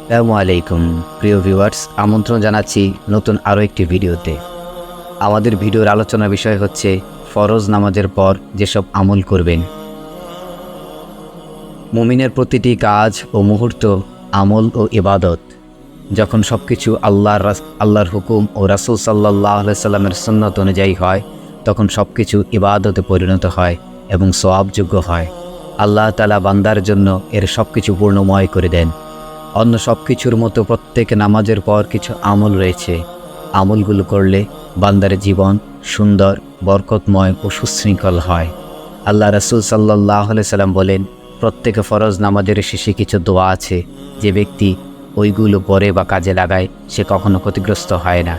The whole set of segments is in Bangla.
আসসালামু আলাইকুম প্রিয় ভিউয়ার্স, আমন্ত্রণ জানাচ্ছি নতুন আরও একটি ভিডিওতে। আমাদের ভিডিওর আলোচনার বিষয় হচ্ছে ফরজ নামাজের পর যেসব আমল করবেন। মুমিনের প্রতিটি কাজ ও মুহূর্ত আমল ও ইবাদত। যখন সব কিছু আল্লাহর হুকুম ও রাসূল সাল্লাল্লাহু আলাইহি সাল্লামের সুন্নত অনুযায়ী হয়, তখন সব কিছু ইবাদতে পরিণত হয় এবং সওয়াবযোগ্য হয়। আল্লাহ তাআলা বান্দার জন্য এর সব কিছু পূর্ণময় করে দেন। অন্য সব কিছুর মতো প্রত্যেক নামাজের পর কিছু আমল রয়েছে। আমলগুলো করলে বান্দার জীবন সুন্দর, বরকতময় ও সুশৃঙ্খল হয়। আল্লাহ রাসূল সাল্লাল্লাহু আলাইহি সাল্লাম বলেন, প্রত্যেক ফরজ নামাজের শেষে কিছু দোয়া আছে, যে ব্যক্তি ওইগুলো পড়ে বা কাজে লাগায় সে কখনো ক্ষতিগ্রস্ত হয় না।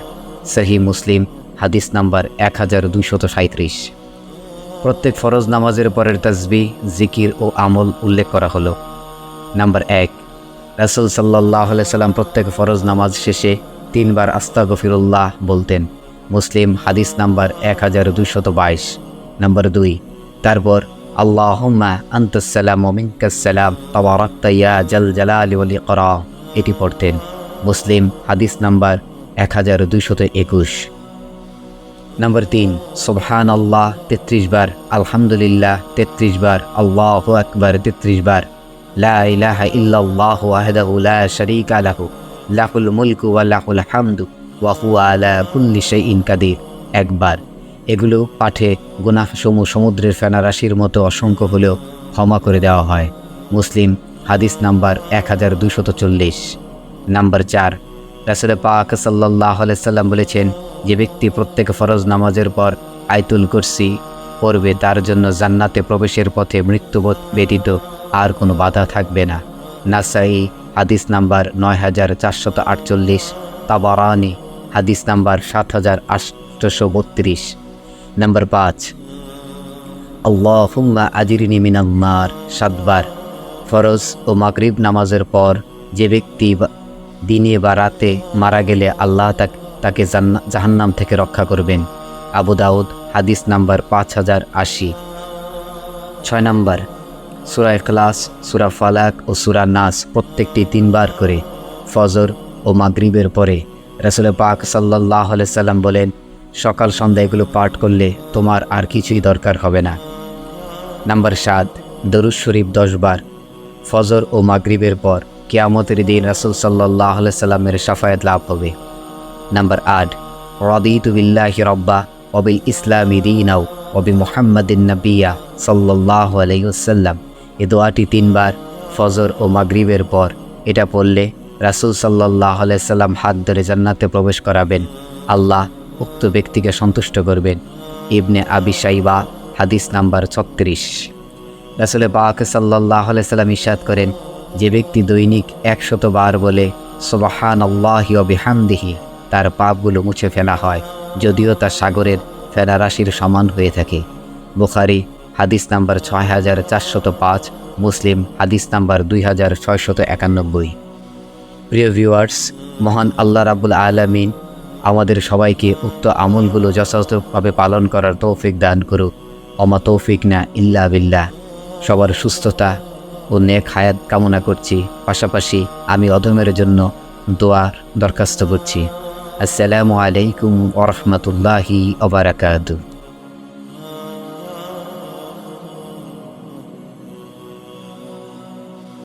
সহিহ মুসলিম হাদিস নাম্বার 1237। প্রত্যেক ফরজ নামাজের পরের তাসবিহ, জিকির ও আমল উল্লেখ করা হলো। নাম্বার 1, রাসূল সাল্লাল্লাহু আলাইহি সাল্লাম প্রত্যেক ফরজ নামাজ শেষে 3 বার আস্তাগফিরুল্লাহ বলতেন। মুসলিম হাদিস নাম্বার 1222। নাম্বার 2, তারপর আল্লাহুম্মা আনতাস সালাম ওয়া মিনকাস সালাম তাবারাকতা ইয়া জাল জালালি ওয়াল ইকরাম, এটি পড়তেন। মুসলিম হাদিস নাম্বার 1221। নাম্বার 3, সুবহানাল্লাহ 33 বার, আলহামদুলিল্লাহ 33 বার, আল্লাহু আকবার 33 বার, লা ইলাহা ইল্লাল্লাহু ওয়াহদাহু লা শারীকা লাহু লাহুল মুলকু ওয়া লাহুল হামদু ওয়া হুয়া আলা কুল্লি শাইইন কাদির একবার। এগুলো পাঠে গুনাহসমূহ সমুদ্রের ফেনারাশির মতো অসংখ্য হলেও ক্ষমা করে দেওয়া হয়। মুসলিম হাদিস নাম্বার 1240। নাম্বার 4, রাসূল পাক সাল্লাল্লাহু আলাইহি সাল্লাম বলেছেন, যে ব্যক্তি প্রত্যেক ফরজ নামাজের পর আয়াতুল কুরসি পড়বে তার জন্য জান্নাতে প্রবেশের পথে মৃত্যু ব্যতীত আর কোনো বাধা থাকবে না। নাসাই হাদিস নাম্বার 9448, তাবারানি হাদিস নাম্বার 7832। নাম্বার 5, আল্লাহুম্মা আজিরনি মিনান নার 7 বার। ফরজ ও মাগরিব নামাজের পর যে ব্যক্তি দিনে বা রাতে মারা গেলে আল্লাহ তাকে জাহান্নাম থেকে রক্ষা করবেন। আবু দাউদ হাদিস নাম্বার 5080। 6 নাম্বার, সূরা ইখলাস, সূরা ফালাক ও সূরা নাস প্রত্যেকটি 3 বার করে ফজর ও মাগরিবের পরে। রাসূল পাক সাল্লাল্লাহু আলাইহি সাল্লাম বলেন, সকাল সন্ধ্যা এগুলো পাঠ করলে তোমার আর কিছুই দরকার হবে না। নাম্বার 7, দরুদ শরীফ 10 বার ফজর ও মাগরিবের পর। কিয়ামতের দিন রাসূল সাল্লাল্লাহু আলাইহি সাল্লামের শাফায়াত লাভ হবে। নাম্বার 8, রাদিতু বিল্লাহি রাব্বা ওয়া বিল ইসলামি দীনাও ওয়া বিমুহাম্মাদিন নাবিয়্যা সাল্লাল্লাহু আলাইহি ওয়াসাল্লাম। এই দোয়াটি 3 বার ফজর ও মাগরিবের পর। এটা পড়লে রাসূল সাল্লাল্লাহু আলাইহি সাল্লাম হাত ধরে জান্নাতে প্রবেশ করাবেন। আল্লাহ উক্ত ব্যক্তিকে সন্তুষ্ট করবেন। ইবনে আবি শাইবা হাদিস নাম্বার 36। রাসূল পাক সাল্লাল্লাহু আলাইহি সাল্লাম ইরশাদ করেন, যে ব্যক্তি দৈনিক 100 বার বলে সুবহানাল্লাহি ওয়া বিহামদিহি, তার পাপগুলো মুছে ফেলা হয়, যদিও তা সাগরের ফেনারাশির সমান হয়ে থাকে। বুখারী হাদিস নাম্বার 6405, মুসলিম হাদিস নাম্বার 2691। প্রিয় ভিউয়ার্স, মহান আল্লাহ রাব্বুল আলামিন আমাদের সবাইকে উক্ত আমলগুলো যথাযথভাবে পালন করার তৌফিক দান করুক। ওমা তৌফিক না ইল্লা বিল্লাহ। সবার সুস্থতা ও নেক হায়াত কামনা করছি। পাশাপাশি আমি অধমের জন্য দোয়ার দরখাস্ত করছি। আসসালামু আলাইকুম ওয়া রাহমাতুল্লাহি ওয়া বারাকাতুহু।